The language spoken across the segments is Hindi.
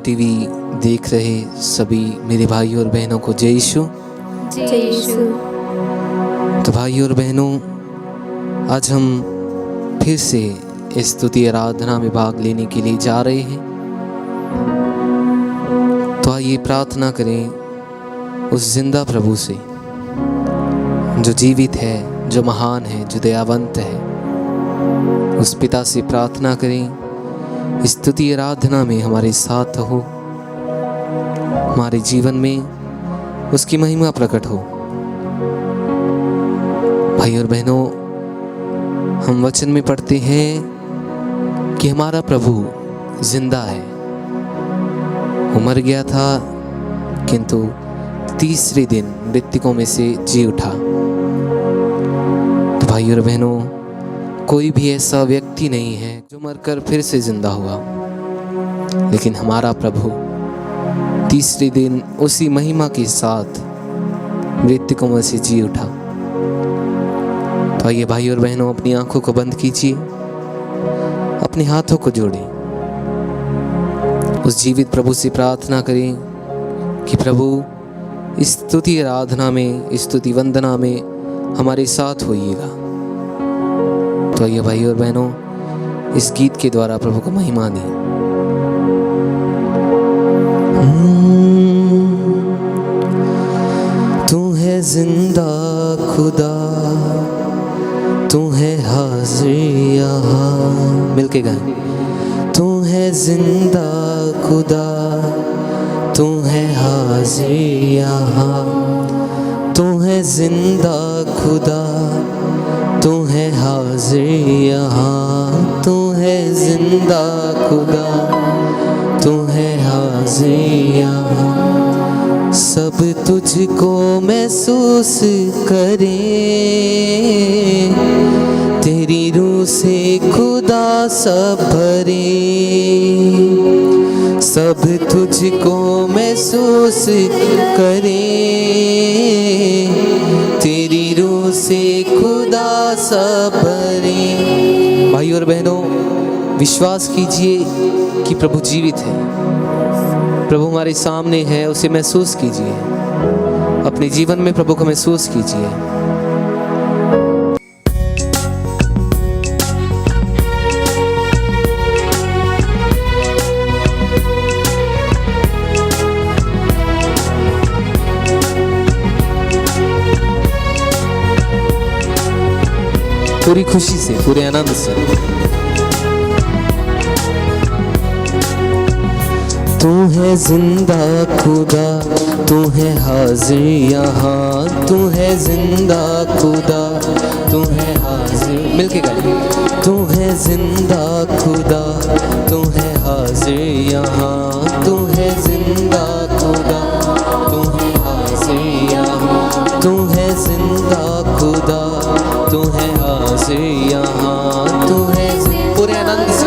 टीवी देख रहे सभी मेरे भाई और बहनों को जय यीशु। जय यीशु। तो भाई और बहनों, आज हम फिर से इस स्तुति आराधना में भाग लेने के लिए जा रहे हैं। तो आइए प्रार्थना करें उस जिंदा प्रभु से जो जीवित है, जो महान है, जो दयावंत है। उस पिता से प्रार्थना करें इस स्तुति आराधना में हमारे साथ हो, हमारे जीवन में उसकी महिमा प्रकट हो। भाई और बहनों, हम वचन में पढ़ते हैं कि हमारा प्रभु जिंदा है। वो मर गया था किंतु तीसरे दिन मृतकों में से जी उठा। तो भाई और बहनों, कोई भी ऐसा व्यक्ति नहीं है जो मरकर फिर से जिंदा हुआ, लेकिन हमारा प्रभु तीसरे दिन उसी महिमा के साथ मृतकों में से जी उठा। तो आइए भाई और बहनों, अपनी आंखों को बंद कीजिए, अपने हाथों को जोड़ें, उस जीवित प्रभु से प्रार्थना करें कि प्रभु इस स्तुति आराधना में, इस स्तुति वंदना में हमारे साथ होइएगा। तो आइए भाई और बहनों, इस गीत के द्वारा प्रभु को महिमा दें। तू है जिंदा खुदा, तू है हाजिर यहाँ, मिलके गाएं। तू है जिंदा खुदा, तू है हाजिर यहाँ, तू है जिंदा खुदा, तू है हाजिर यहाँ, तू है जिंदा खुदा, तू है हाजिर यहाँ। सब तुझको महसूस करे, तेरी रूह से खुदा सब भरे। सब तुझको महसूस करे, तेरी रूह से खुदा सब भरे। भाई और बहनों, विश्वास कीजिए कि प्रभु जीवित है, प्रभु हमारे सामने है। उसे महसूस कीजिए, अपने जीवन में प्रभु को महसूस कीजिए। पूरी खुशी से, पूरे आनंद से। तू है जिंदा खुदा, तू है हाजिर यहाँ, तू है जिंदा खुदा, तू है हाजिर, मिलके गाइए। तू है जिंदा खुदा, तू है हाजिर यहाँ, तू है जिंदा खुदा, तू है हाजिर यहाँ, तू है जिंदा खुदा, तू है हाजिर यहाँ, तू है पूरे आनंद से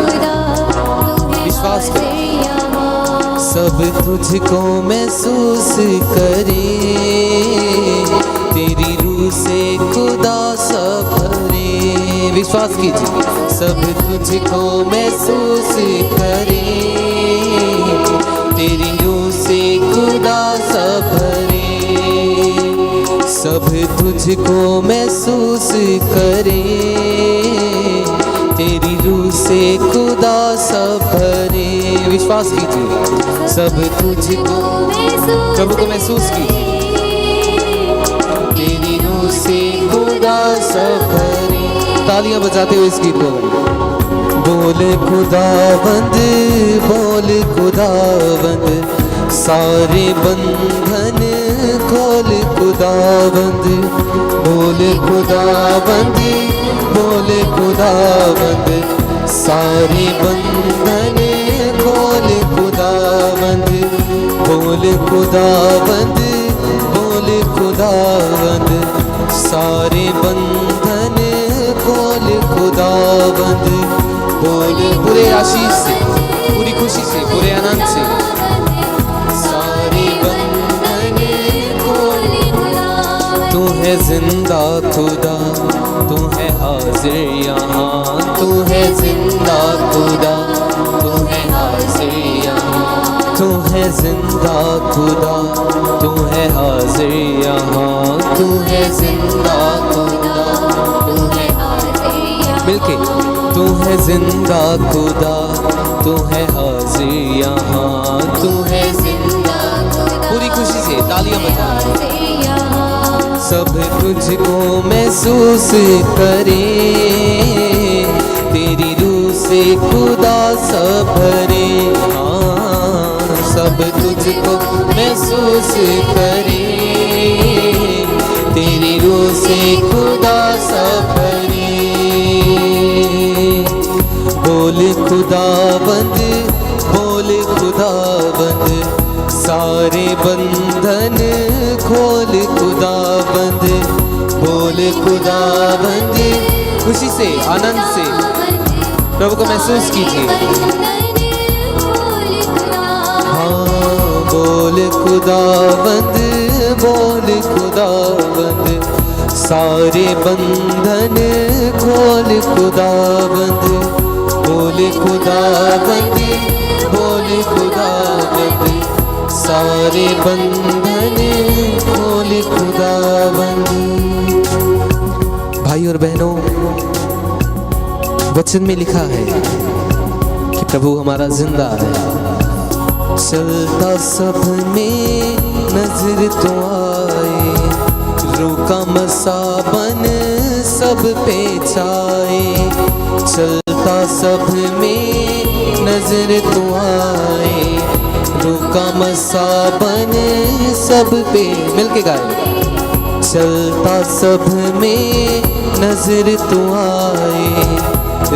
विश्वास कर। सब तुझको महसूस करे, तेरी रूह से खुदा सब भरे। विश्वास कीजिए। सब तुझको महसूस करे, तेरी रूह से खुदा सब भरे। सब तुझको महसूस करे, तेरी रूह से खुदा सब भरे। विश्वास कीजिए। सब तुझको, प्रभु को महसूस कीजिए, तेरी रूह से खुदा सब भरे। तालियां बजाते हुए इस गीत को बोले खुदावंद, बोल खुदावंद, सारे बंधन खोल खुदावंद। बोले खुदावंद, बोले खुदावंद, सारे बंधन खोल खुदावंद। बोले खुदावंद, बोले खुदावंद, सारे बंधन खोल खुदावंद। बोले पूरे आशीष से, पूरी खुशी से, पूरे आनंद से, सारे बंधन खोल। तू है जिंदा खुदा, तू है हाजिर यहाँ, तू है जिंदा खुदा, तू है हाजिर यहाँ, तू तू है जिंदा खुदा, तू है हाजिर यहाँ, तू है जिंदा खुदा, तू है हाजिर यहाँ। मिलके तू है जिंदा खुदा, तू है हाजिर यहाँ, तू है जिंदा खुदा। पूरी खुशी से तालियां बजा। सब तुझको महसूस करे, तेरी रूह से खुदा सब भरे। हाँ, सब तुझको महसूस करे, तेरी रूह से खुदा सब भरे। बोल खुदाबंद, बोल खुदाबंद, सारे बंधन खोल खुदाबंद। बोल खुदाबंद, खुशी से आनंद से प्रभु को महसूस कीजिए। हाँ, बोल खुदाबंद, बोल खुदाबंद, सारे बंधन खोल खुदाबंद। बोल खुदाबंद, बोल खुदाबंद, सारे बंधन खोल खुदाबंद। भाई और बहनों, वचन में लिखा है कि प्रभु हमारा जिंदा है। चलता सब में नजर तो आए, रोका मसा बन सब पे छाए। चलता सब में नजर तो आए, रोका मसा बन सब पे। मिलके गाए। चलता सब में नजर तो आए,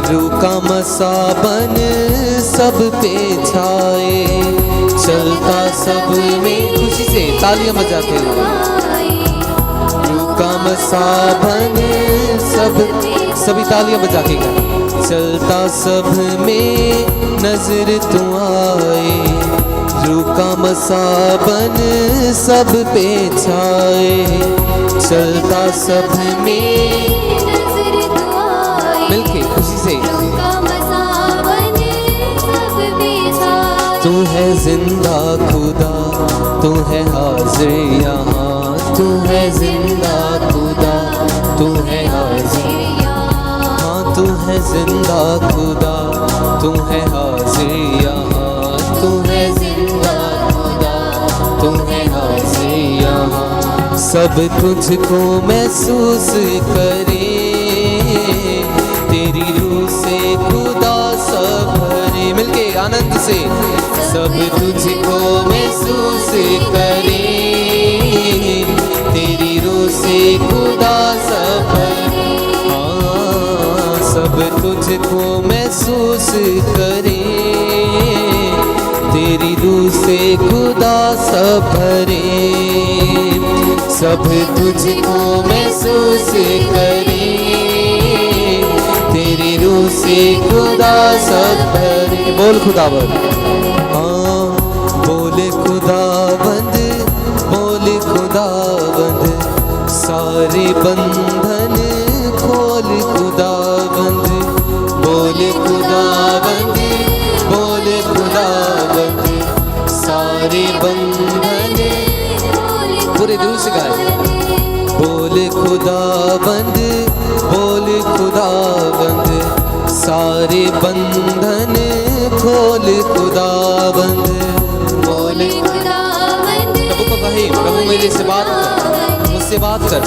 रोका मसा बन सब पे छाए। चलता सब में, खुशी से तालियां बजाते हुए, रोका मसा बन सब, सभी तालियां बजा के गाए। चलता सब में नजर तो आए, रोका मसा बन सब पे छाए। चलता सब में नजर तो आए, मिलके खुशी से, तू है जिंदा खुदा, तू है हाजिर यहाँ, तू है जिंदा खुदा, तू है हाजिर यहाँ। हाँ, तू है जिंदा खुदा, तू है हाजिर यहाँ, तू है जिंदा खुदा, तू है हाजिर यहाँ। सब तुझको महसूस करे, तेरी रूह से खुदा सब भरे। मिलके आनंद से, सब तुझको महसूस करे, तेरी रूह से खुदा सब भरे। हाँ, सब तुझको महसूस करे, तेरी रूह से खुदा सब भरे। सब तुझको महसूस करे, तेरी रूह से खुदा सब भरे। बोल खुदाबंद। हाँ, बोल खुदाबंद, बोल खुदाबंद, सारे बंधन खोल खुदाबंद। बोल खुदाबंद, बोल खुदाबंद, सारे बंधन, पूरे दिल से गाए। बोल खुदाबंद, बोल खुदाबंद, सारे बंधन खोल खुदाबंद। बोल खुदाबंद, प्रभु को कहे, प्रभु मेरे से बात कर, मुझसे बात कर।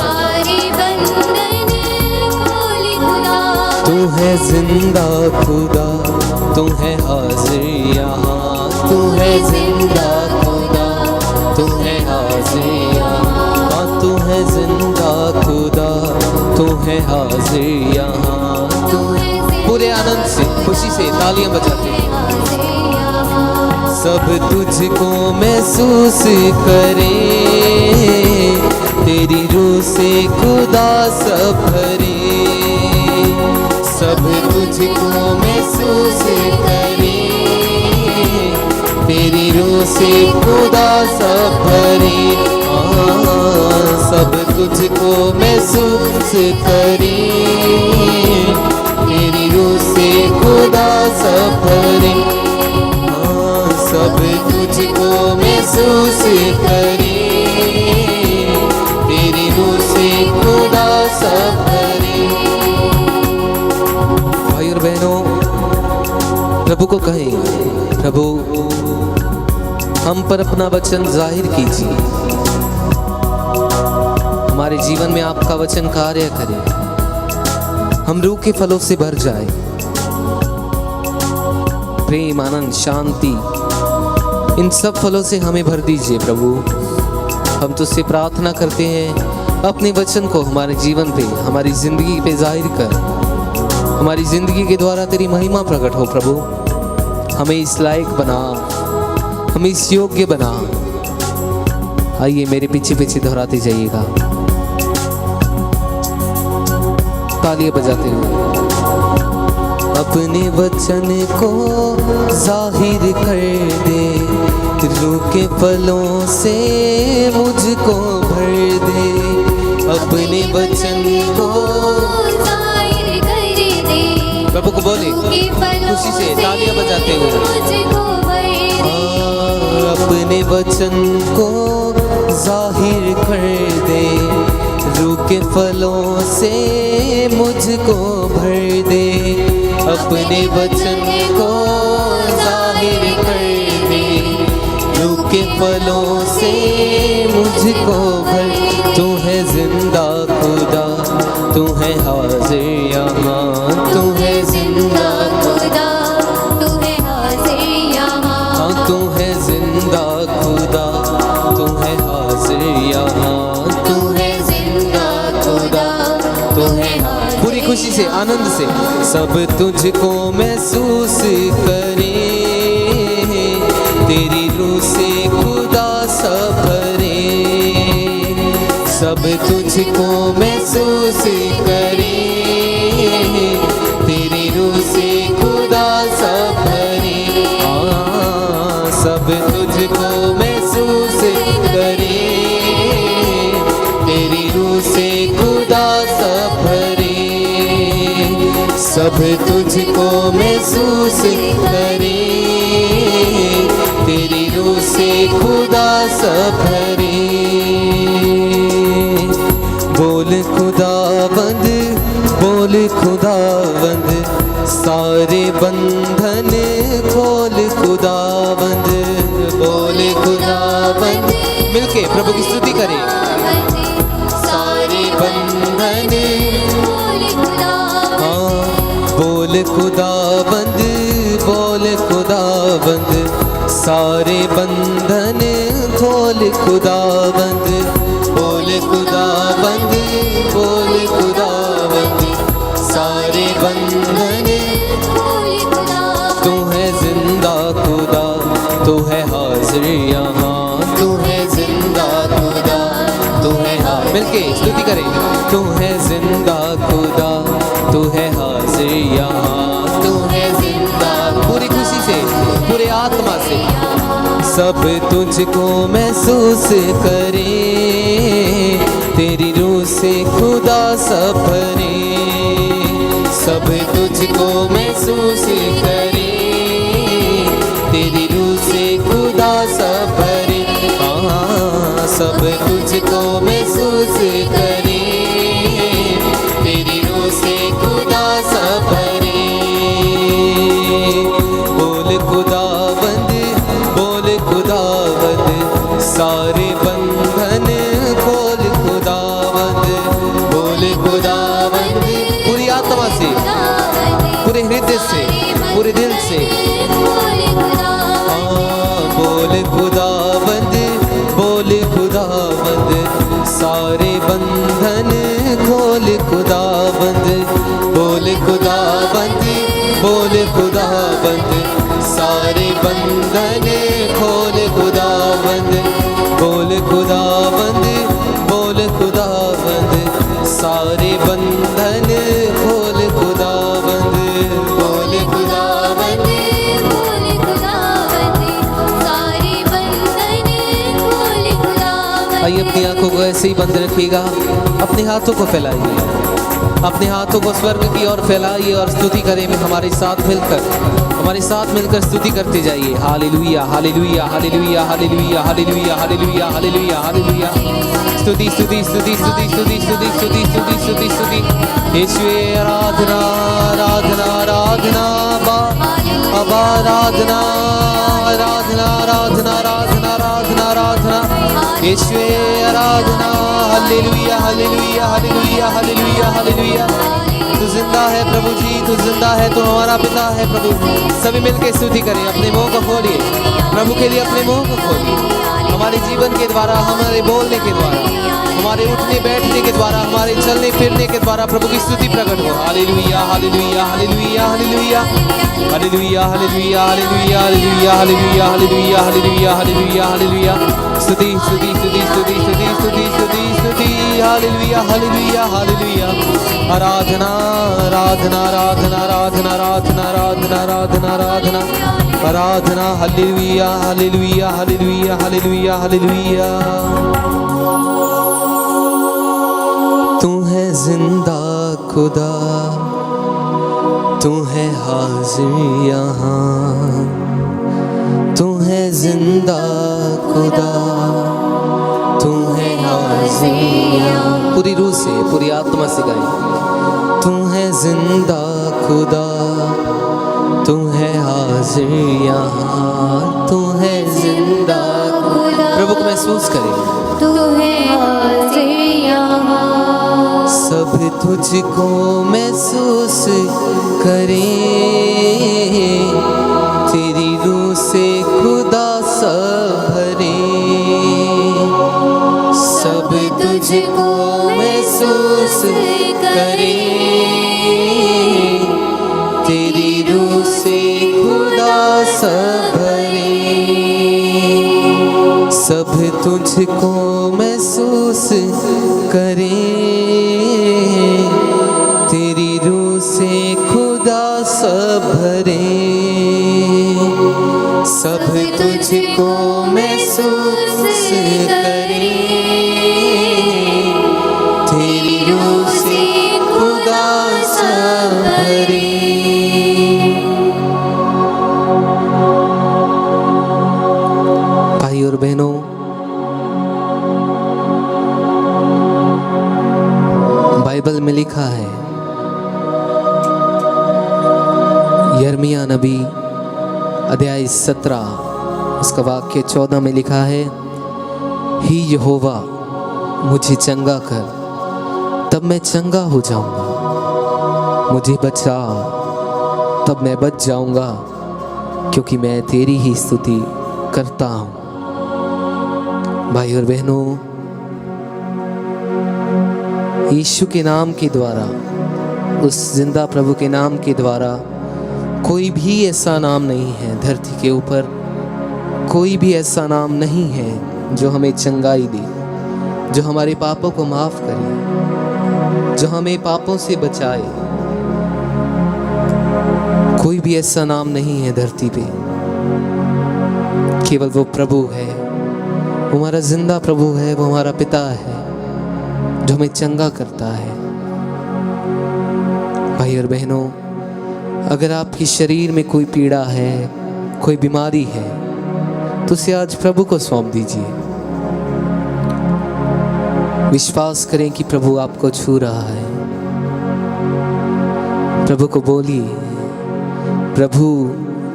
तू है जिंदा खुदा, तू है हाजिर यहाँ, तू है जिंदा खुदा, तू है हाजिर यहाँ। तू है जिंदा खुदा, तू है हाजिर यहाँ, तू है। पूरे आनंद से, खुशी से तालियां बजाते हैं। सब तुझको महसूस करे, तेरी रूह से खुदा सब भरे। सब तुझको महसूस करे, तेरी रूह से खुदा सब भरे। सब तुझको महसूस करे, तेरी रूह से खुदा सब भरे। सब तुझको महसूस करे, तेरी रूह से खुदा सब करे। भाई और बहनों, प्रभु को कहें, प्रभु हम पर अपना वचन जाहिर कीजिए, हमारे जीवन में आपका वचन कार्य करे, हम रूह के फलों से भर जाए, प्रेम, आनंद, शांति, इन सब फलों से हमें भर दीजिए प्रभु। हम तुझसे प्रार्थना करते हैं, अपने वचन को हमारे जीवन पे, हमारी जिंदगी पे जाहिर कर, हमारी जिंदगी के द्वारा तेरी महिमा प्रकट हो प्रभु। हमें इस लायक बना, हमें इस योग्य बना। आइए मेरे पीछे पीछे दोहराते जाइएगा, तालियां बजाते हुए। अपने वचन को जाहिर कर दे, रूह के फलों से मुझको भर दे। अपने वचन को जाहिर कर दे, प्रभु को बोले खुशी से तालियां बजाते हुए। अपने वचन को जाहिर कर दे, रूह के फलों से मुझको भर दे। अपने वचन को जाहिर कर दे, रूह के फलों से मुझको भर। तू है जिंदा खुदा, तू है हाजिर यहाँ, तू है जिंदा खुदा, तू है हाजिर यहाँ। हाँ, तू है जिंदा खुदा, तू है हाजिर यहाँ, तू है जिंदा खुदा, तू है पूरी खुशी से, आनंद से। सब तुझको महसूस करे, तेरी रूह से खुदा सब भरे। सब तुझको महसूस करे, तेरी रूह से खुदा सब भरे। सब तुझको महसूस करे, तेरी रूह से खुदा सब भरे। सब तुझको महसूस करे, तेरी रूह से खुदा सब भरे। बोल खुदावंद, बोल खुदावंद, सारे बंधन खोल खुदावंद। बोल खुदावंद, मिलके प्रभु की स्तुति करें। सारे बंधन बोल खुदाबंद, बोल खुदाबंद, सारे बंधन खोल खुदाबंद। बोल खुदाबंद, बोल खुदाबंद, सारे बंधन खोल खुदाबंद। तू है जिंदा खुदा, तू है हाजिर यहाँ, तू है जिंदा खुदा, तू है हाजिर। मिलके स्तुति करें। तू है जिंदा खुदा, तू है हाजिर यहाँ, तू है जिंदा। पूरी खुशी से, पूरे आत्मा से। सब तुझको महसूस करे, तेरी रूह से खुदा सब भरे। सब तुझको महसूस करे, तेरी रूह से खुदा सब भरे। हाँ, सब तुझको महसूस करे, तेरी रूह से खुदा सब भरे। बोल खुदावंद, बोल खुदावंद, सारे बंधन खोल खुदावंद। बोल खुदावंद, पूरी आत्मा से, पूरे हृदय से, पूरे दिल से। बोल खुदावंद, बोल खुदावंद, सारे बंधन खोल खुदावंद। बोल खुदावंद, बोल खुदावंद, सारे बंधन खोल खुदावंद। बोल खुदावंद, बोल खुदावंद, सारे बंधन खोल खुदावंद। बोल खुदावंद, बोल खुदावंद, सारे बंधन खोल खुदावंद। आइए अपनी आंखों को ऐसे ही बंद रखिएगा, अपने हाथों को फैलाइए, अपने हाथों को स्वर्ग की ओर फैलाइए और स्तुति करें हमारे साथ मिलकर। हमारे साथ मिलकर स्तुति करते जाइए। हालेलुया हालेलुया हालेलुया हालेलुया हालेलुया हालेलुया हालेलुया हालेलुया। स्तुति स्तुति स्तुति स्तुति स्तुति स्तुति स्तुति स्तुति स्तुति स्तुति। यीशुवे आराधना आराधना आराधना अब आराधना आराधना आराधना आराधना आराधना आराधना। यीशुवे आराधना। हालेलुया हालेलुया हालेलुया हालेलुया हालेलुया। तू जिंदा है प्रभु जी, तू जिंदा है, तू हमारा पिता है प्रभु। सभी मिलकर स्तुति करें, अपने मुंह को खोलिए प्रभु के लिए, अपने मुंह को खोलिए। हमारे जीवन के द्वारा, हमारे बोलने के द्वारा, हमारे उठने बैठने के द्वारा, हमारे चलने फिरने के द्वारा प्रभु की स्तुति प्रकट हो। हालेलुया हालेलुया हालेलुया हालेलुया हालेलुया हालेलुया हालेलुया हालेलुया हालेलुया हालेलुया हालेलुया हालेलुया हालेलुया। स्तुति स्तुति स्तुति स्तुति स्तुति स्तुति स्तुति स्तुति। हालेलुया हालेलुया हालेलुया। आराधना आराधना आराधना आराधना आराधना आराधना आराधना आराधना आराधना। हालेलुया हालेलुया हालेलुया हालेलुया हालेलुया। तू है जिंदा खुदा, तू है हाजिर यहाँ, तू है जिंदा खुदा, तू है हाजिर यहाँ। पूरी रूह से, पूरी आत्मा से गाएं। तू है जिंदा खुदा, तू है हाजिर यहाँ, तू है जिंदा खुदा। प्रभु को महसूस करें। तू है हाजिर यहाँ, सब तुझको महसूस करें, तेरी रूह से खुदा सब भरे। सब तुझको महसूस करें, तेरी रूह से खुदा सब भरे। सब तुझको महसूस करें, तेरी रूह से खुदा सब भरे। सब तुझको महसूस करें, तेरी रूह से खुदा सब भरे। भाई और बहनों, बाइबल में लिखा है, यिर्मयाह नबी अध्याय 17 उसका वाक्य 14 में लिखा है, ही यहोवा मुझे चंगा कर, तब मैं चंगा हो जाऊंगा। मुझे बचा, तब मैं बच जाऊंगा, क्योंकि मैं तेरी ही स्तुति करता हूं। भाई और बहनों, यीशु के नाम के द्वारा, उस जिंदा प्रभु के नाम के द्वारा कोई भी ऐसा नाम नहीं है धरती के ऊपर, कोई भी ऐसा नाम नहीं है जो हमें चंगाई दे, जो हमारे पापों को माफ करे, जो हमें पापों से बचाए। कोई भी ऐसा नाम नहीं है धरती पे, केवल वो प्रभु है, वो हमारा जिंदा प्रभु है, वो हमारा पिता है जो हमें चंगा करता है। भाई और बहनों, अगर आपके शरीर में कोई पीड़ा है, कोई बीमारी है, तो उसे आज प्रभु को सौंप दीजिए। विश्वास करें कि प्रभु आपको छू रहा है। प्रभु को बोलिए, प्रभु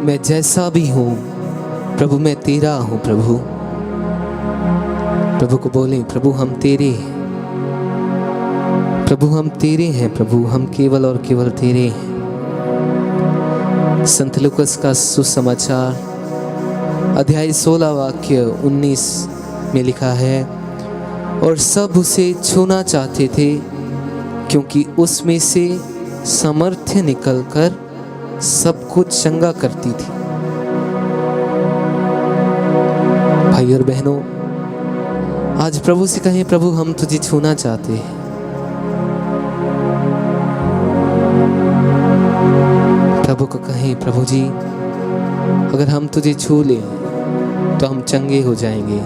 मैं जैसा भी हूँ, प्रभु मैं तेरा हूँ। प्रभु को बोलें, प्रभु हम तेरे हैं, प्रभु हम तेरे हैं, प्रभु हम केवल और केवल तेरे हैं। संत लूकास का सुसमाचार अध्याय 16 वाक्य 19 में लिखा है, और सब उसे छूना चाहते थे, क्योंकि उसमें से सामर्थ्य निकलकर सब कुछ चंगा करती थी। भाई और बहनों, आज प्रभु से कहें, प्रभु हम तुझे छूना चाहते हैं। प्रभु को कहें, प्रभु जी अगर हम तुझे छू लें तो हम चंगे हो जाएंगे,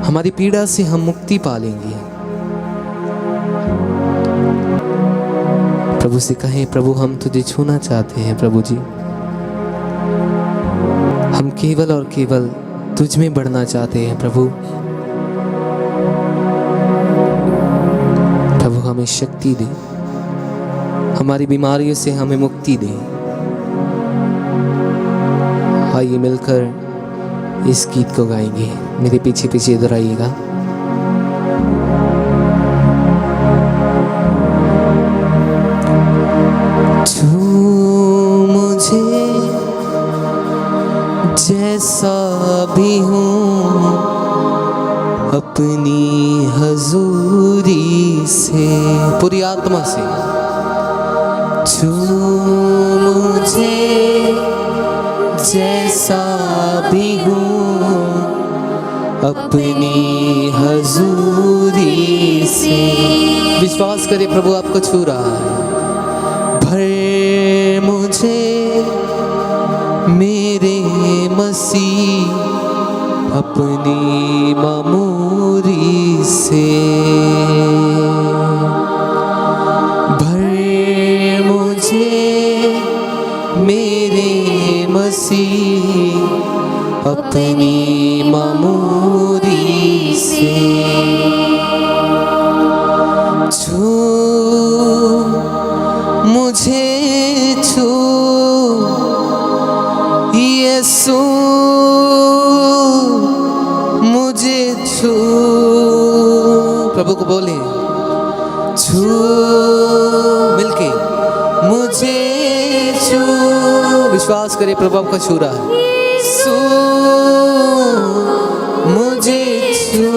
हमारी पीड़ा से हम मुक्ति पा लेंगे। प्रभु से कहें, प्रभु हम तुझे छूना चाहते हैं। प्रभु जी हम केवल और केवल तुझ में बढ़ना चाहते हैं प्रभु। प्रभु हमें शक्ति दे, हमारी बीमारियों से हमें मुक्ति दे। आइए मिलकर इस गीत को गाएंगे। मेरे पीछे पीछे इधर आइएगा। तू मुझे जैसा भी हूँ अपनी हजूरी से, पूरी आत्मा से तू मुझे जैसा भी हूँ अपनी हजूरी से। विश्वास करें प्रभु आपको छू रहा है। भर मुझे मेरे मसीह अपनी मामूरी से, भर मुझे मेरे मसीह अपनी मामूरी से। छू मुझे छू यीशु मुझे छू, प्रभु को बोले छू मिलके मुझे छू। विश्वास करे प्रभु आपका छू रहा है। छू मुझे छू।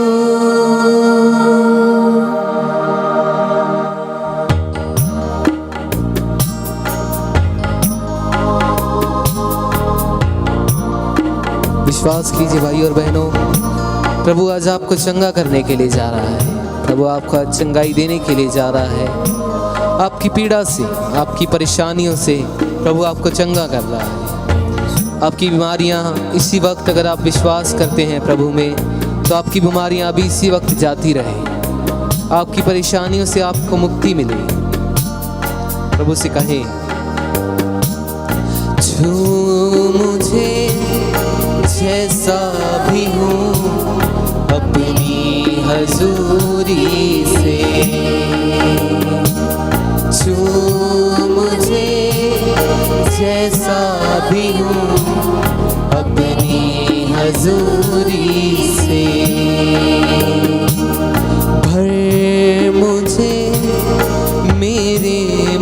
विश्वास कीजिए भाई और बहनों, प्रभु आज आपको चंगा करने के लिए जा रहा है। प्रभु आपको चंगाई देने के लिए जा रहा है। आपकी पीड़ा से, आपकी परेशानियों से प्रभु आपको चंगा कर रहा है। आपकी बीमारियां इसी वक्त, अगर आप विश्वास करते हैं प्रभु में, तो आपकी बीमारियां अभी इसी वक्त जाती रहे। आपकी परेशानियों से आपको मुक्ति मिले। प्रभु से कहें छू मुझे जैसा भी हूँ अपनी हजूरी से, छू मुझे जैसा भी हूँ अपनी हजूरी से। भर मुझे मेरे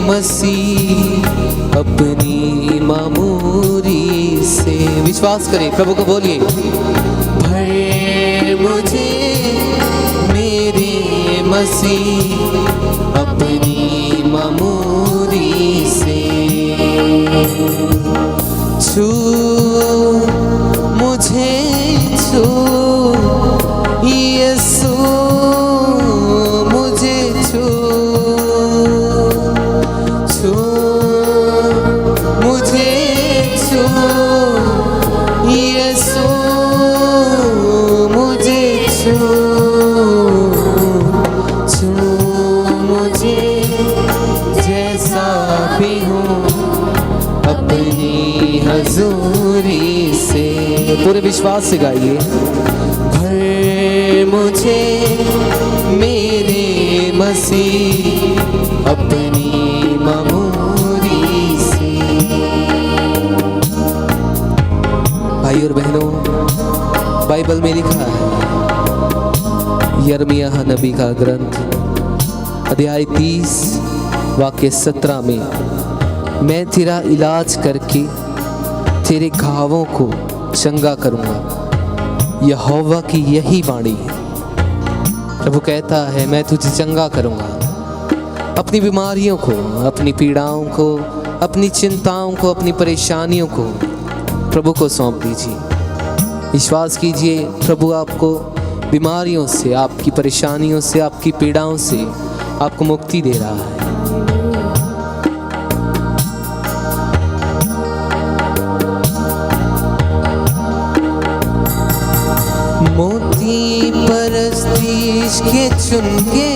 मसीह अपनी मामूरी से। विश्वास करें, प्रभु को बोलिए भर मुझे मेरे मसीह अपनी मामूरी से। छू मुझे छू यीशु मुझे छू, छू मुझे छू यीशु मुझे छू, छू मुझे जैसा भी हूँ अपनी हजूरी से। पूरे विश्वास से गाइए भर मुझे मेरे मसीह अपनी मामूरी से। भाई और बहनों, बाइबल में लिखा है, यिर्मयाह नबी का ग्रंथ अध्याय 30 वाक्य 17 में, मैं तेरा इलाज करके तेरे घावों को चंगा करूंगा। यहोवा की यही वाणी है। प्रभु कहता है मैं तुझे चंगा करूंगा। अपनी बीमारियों को, अपनी पीड़ाओं को, अपनी चिंताओं को, अपनी परेशानियों को प्रभु को सौंप दीजिए। विश्वास कीजिए प्रभु आपको बीमारियों से, आपकी परेशानियों से, आपकी पीड़ाओं से आपको मुक्ति दे रहा है। मोती परस्तीश के चुनके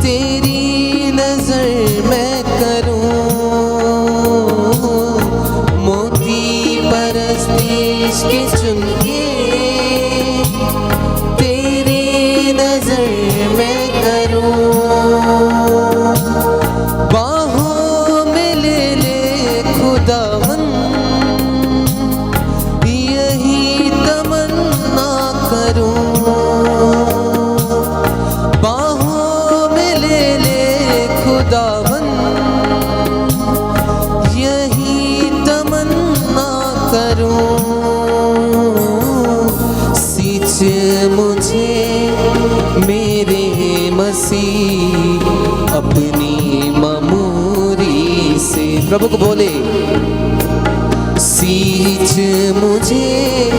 तेरी नजर मैं करूं, मोती प्रभु को बोले, सींच मुझे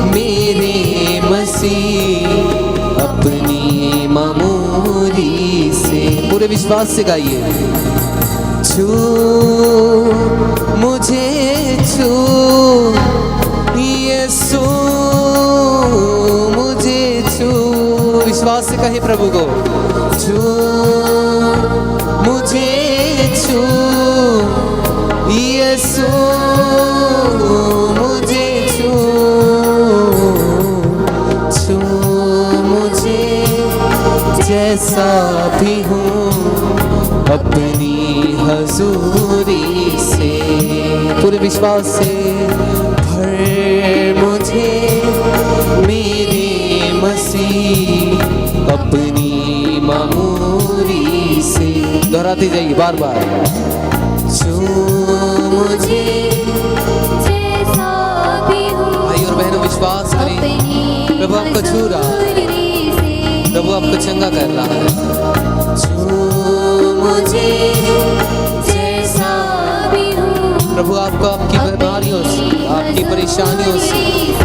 मेरे मसीह अपनी मामूली से। पूरे विश्वास से गाइए। छू मुझे छू यीशु मुझे छू। विश्वास से कहे प्रभु को, छू मुझे छू यीशु मुझे छू। छू मुझे जैसा भी हूँ अपनी हजूरी से। पूरे विश्वास से, भर मुझे मेरे मसीह अपनी मामूरी से। दोहराते जाइए बार बार। छू मुझे जैसा भी हूँ। भाई और बहनों विश्वास करें, प्रभु आपको छू रहा है, प्रभु आपको चंगा कर रहा है। छू मुझे जैसा भी हूँ। प्रभु आपको आपकी बीमारियों से, आपकी परेशानियों से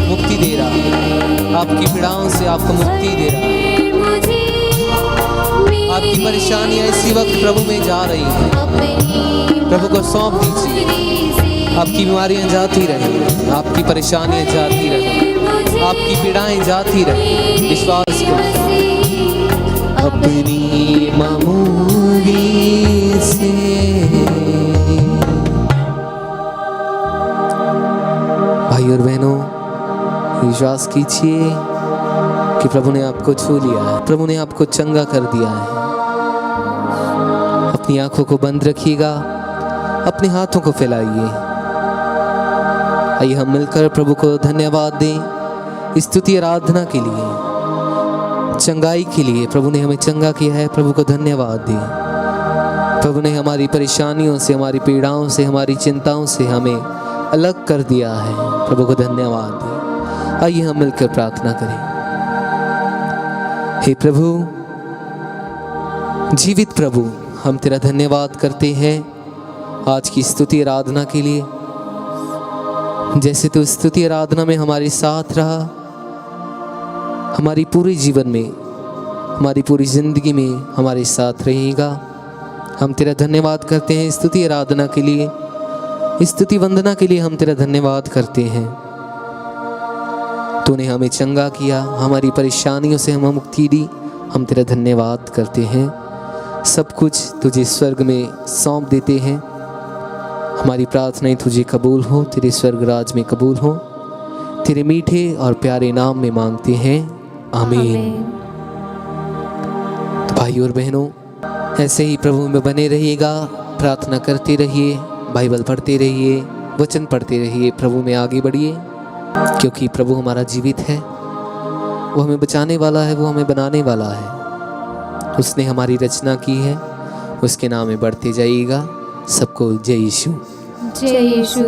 मुक्ति दे रहा है, आपकी पीड़ाओं से आपको मुक्ति दे रहा है। आपकी परेशानियां इसी वक्त प्रभु में जा रही हैं, प्रभु को सौंप दीजिए। आपकी बीमारियां जाती रहें, आपकी परेशानियां जाती रहें, आपकी पीड़ाएं जाती रहें। विश्वास करें अपनी मामूली से। भाई और बहनों विश्वास कीजिए कि प्रभु ने आपको छू लिया है, प्रभु ने आपको चंगा कर दिया है। अपनी आंखों को बंद रखिएगा, अपने हाथों को फैलाइए। आइए हम मिलकर प्रभु को धन्यवाद दें, स्तुति आराधना के लिए, चंगाई के लिए। प्रभु ने हमें चंगा किया है, प्रभु को धन्यवाद दें। प्रभु ने हमारी परेशानियों से, हमारी पीड़ाओं से, हमारी चिंताओं से हमें अलग कर दिया है। प्रभु को धन्यवाद दें। आइए हम मिलकर प्रार्थना करें। हे प्रभु, जीवित प्रभु, हम तेरा धन्यवाद करते हैं आज की स्तुति आराधना के लिए। जैसे तू स्तुति आराधना में हमारे साथ रहा, हमारी पूरे जीवन में, हमारी पूरी जिंदगी में हमारे साथ रहेगा। हम तेरा धन्यवाद करते हैं स्तुति आराधना के लिए, स्तुति वंदना के लिए हम तेरा धन्यवाद करते हैं। तूने हमें चंगा किया, हमारी परेशानियों से हमें मुक्ति दी। हम तेरा धन्यवाद करते हैं। सब कुछ तुझे स्वर्ग में सौंप देते हैं। हमारी प्रार्थनाएं तुझे कबूल हो, तेरे स्वर्ग राज में कबूल हो। तेरे मीठे और प्यारे नाम में मांगते हैं, आमीन। तो भाई और बहनों, ऐसे ही प्रभु में बने रहिएगा, प्रार्थना करते रहिए, बाइबल पढ़ते रहिए, वचन पढ़ते रहिए, प्रभु में आगे बढ़िए। क्योंकि प्रभु हमारा जीवित है, वो हमें बचाने वाला है, वो हमें बनाने वाला है। उसने हमारी रचना की है, उसके नाम में बढ़ते जाइएगा। सबको जय यीशु। जय यीशु।